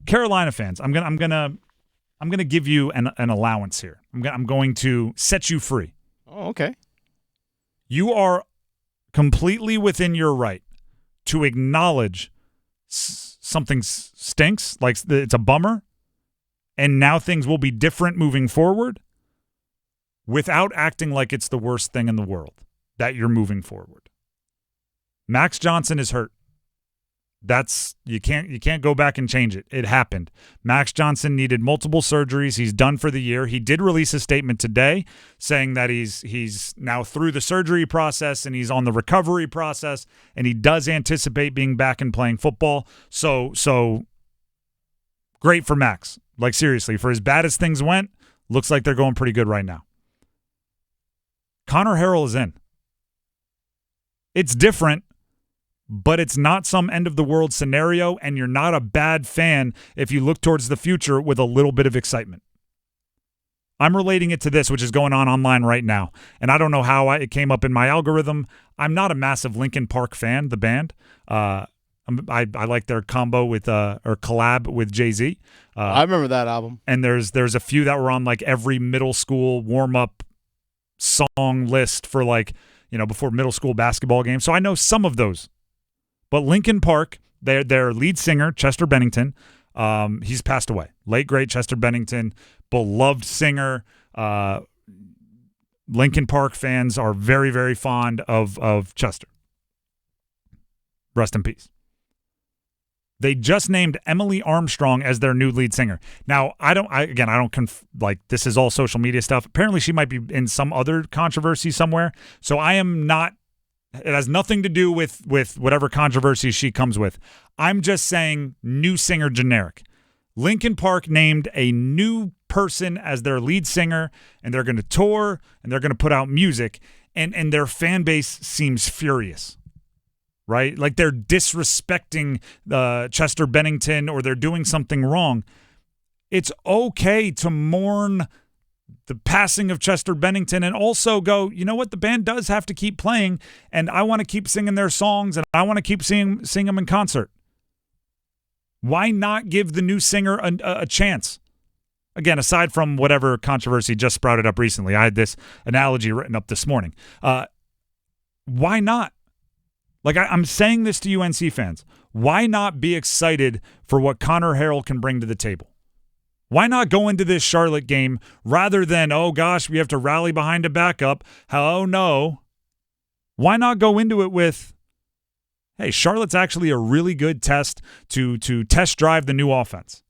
Carolina fans, I'm gonna give you an allowance here. I'm going to set you free. Oh, okay. You are completely within your right to acknowledge something stinks, like it's a bummer, and now things will be different moving forward without acting like it's the worst thing in the world that you're moving forward. Max Johnson is hurt. You can't go back and change it. It happened. Max Johnson needed multiple surgeries. He's done for the year. He did release a statement today saying that he's now through the surgery process and he's on the recovery process, and he does anticipate being back and playing football. So great for Max. Like, seriously, for as bad as things went, looks like they're going pretty good right now. Conner Harrell is in. It's different, but it's not some end-of-the-world scenario, and you're not a bad fan if you look towards the future with a little bit of excitement. I'm relating it to this, which is going on online right now, and I don't know how it came up in my algorithm. I'm not a massive Linkin Park fan, the band. I like their combo with or collab with Jay-Z. I remember that album. And there's a few that were on like every middle school warm-up song list for before middle school basketball games. So I know some of those. But Linkin Park, their lead singer, Chester Bennington, he's passed away. Late, great Chester Bennington, beloved singer. Linkin Park fans are very, very fond of Chester. Rest in peace. They just named Emily Armstrong as their new lead singer. Now, this is all social media stuff. Apparently, she might be in some other controversy somewhere. So I am not. It has nothing to do with whatever controversy she comes with. I'm just saying new singer generic. Linkin Park named a new person as their lead singer, and they're going to tour, and they're going to put out music, and their fan base seems furious, right? Like they're disrespecting Chester Bennington, or they're doing something wrong. It's okay to mourn the passing of Chester Bennington and also go, you know what, the band does have to keep playing, and I want to keep singing their songs, and I want to keep sing them in concert. Why not give the new singer a chance? Again, aside from whatever controversy just sprouted up recently, I had this analogy written up this morning. Why not? Like, I'm saying this to UNC fans. Why not be excited for what Conner Harrell can bring to the table? Why not go into this Charlotte game rather than, oh gosh, we have to rally behind a backup? Oh no. Why not go into it with, hey, Charlotte's actually a really good test to test drive the new offense.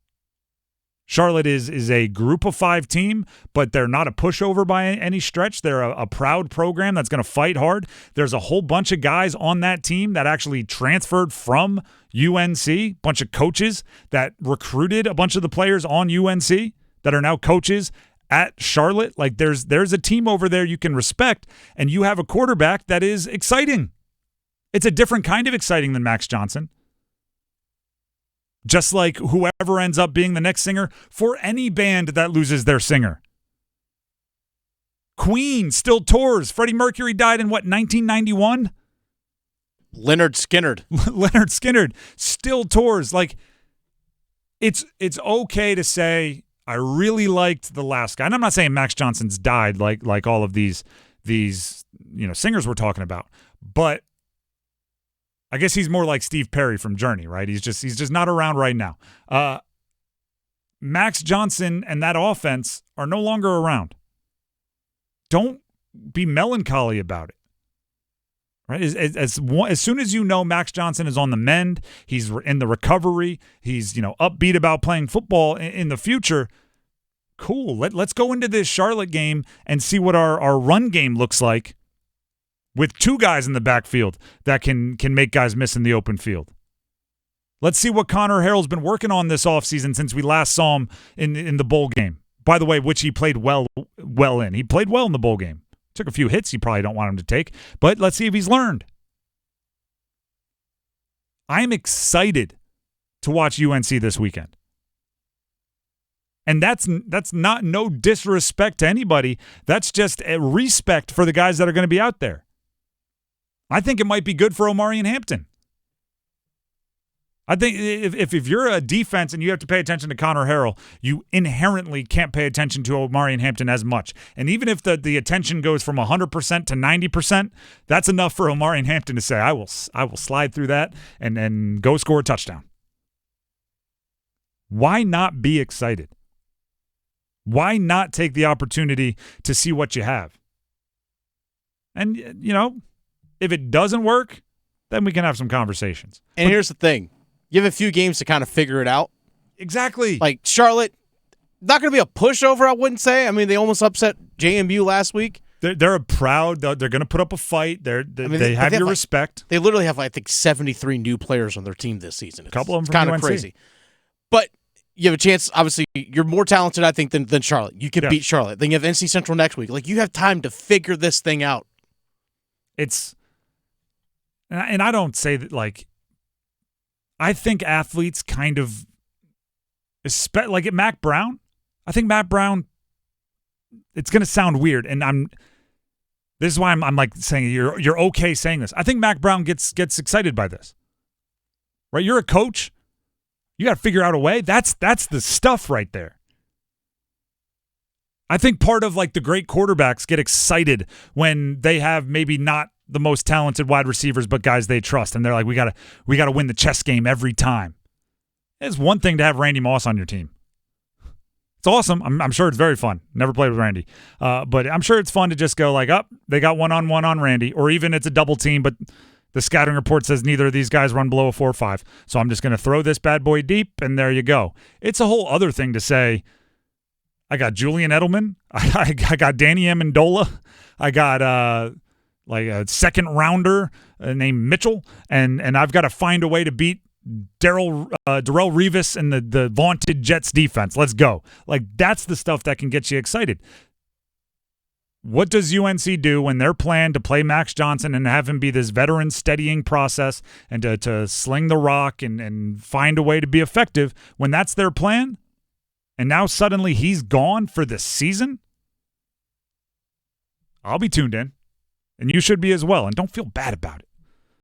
Charlotte is a group of 5 team, but they're not a pushover by any stretch. They're a proud program that's going to fight hard. There's a whole bunch of guys on that team that actually transferred from UNC, bunch of coaches that recruited a bunch of the players on UNC that are now coaches at Charlotte. Like there's a team over there you can respect, and you have a quarterback that is exciting. It's a different kind of exciting than Max Johnson. Just like whoever ends up being the next singer for any band that loses their singer. Queen still tours. Freddie Mercury died in 1991? Leonard Skinnard. Leonard Skinnard still tours. Like, it's okay to say, I really liked the last guy. And I'm not saying Max Johnson's died like all of these singers we're talking about. But I guess he's more like Steve Perry from Journey, right? He's just not around right now. Max Johnson and that offense are no longer around. Don't be melancholy about it, right? As soon as you know Max Johnson is on the mend, he's in the recovery, he's upbeat about playing football in the future. Cool. Let's go into this Charlotte game and see what our run game looks like, with 2 guys in the backfield that can make guys miss in the open field. Let's see what Conner Harrell's been working on this offseason since we last saw him in the bowl game. By the way, which he played well in. He played well in the bowl game. Took a few hits you probably don't want him to take, but let's see if he's learned. I'm excited to watch UNC this weekend. And that's not no disrespect to anybody. That's just a respect for the guys that are going to be out there. I think it might be good for Omarion Hampton. I think if you're a defense and you have to pay attention to Conner Harrell, you inherently can't pay attention to Omarion Hampton as much. And even if the attention goes from 100% to 90%, that's enough for Omarion Hampton to say, I will slide through that and go score a touchdown. Why not be excited? Why not take the opportunity to see what you have? And, if it doesn't work, then we can have some conversations. And here's the thing. You have a few games to kind of figure it out. Exactly. Like Charlotte, not going to be a pushover, I wouldn't say. I mean, they almost upset JMU last week. They're proud. They're going to put up a fight. They have your respect. They literally have, I think, 73 new players on their team this season. A couple of them from kind of crazy. But you have a chance. Obviously, you're more talented, I think, than Charlotte. You can beat Charlotte. Then you have NC Central next week. Like, you have time to figure this thing out. And I don't say that, like, I think athletes kind of, like at Mack Brown, I think Mack Brown, it's going to sound weird, and this is why I'm like saying you're okay saying this. I think Mack Brown gets excited by this. Right? You're a coach. You got to figure out a way. That's the stuff right there. I think part of like the great quarterbacks get excited when they have maybe not the most talented wide receivers, but guys they trust, and they're like, we gotta win the chess game every time. It's one thing to have Randy Moss on your team. It's awesome. I'm sure it's very fun. Never played with Randy, but I'm sure it's fun to just go like, they got one-on-one on Randy, or even it's a double team, but the scouting report says neither of these guys run below a 4.5, so I'm just going to throw this bad boy deep, and there you go. It's a whole other thing to say, I got Julian Edelman, I got Danny Amendola, I got like a second rounder named Mitchell, and I've got to find a way to beat Darrell Revis and the vaunted Jets defense. Let's go. Like, that's the stuff that can get you excited. What does UNC do when their plan to play Max Johnson and have him be this veteran steadying process and to sling the rock and find a way to be effective, when that's their plan, and now suddenly he's gone for the season? I'll be tuned in. And you should be as well. And don't feel bad about it.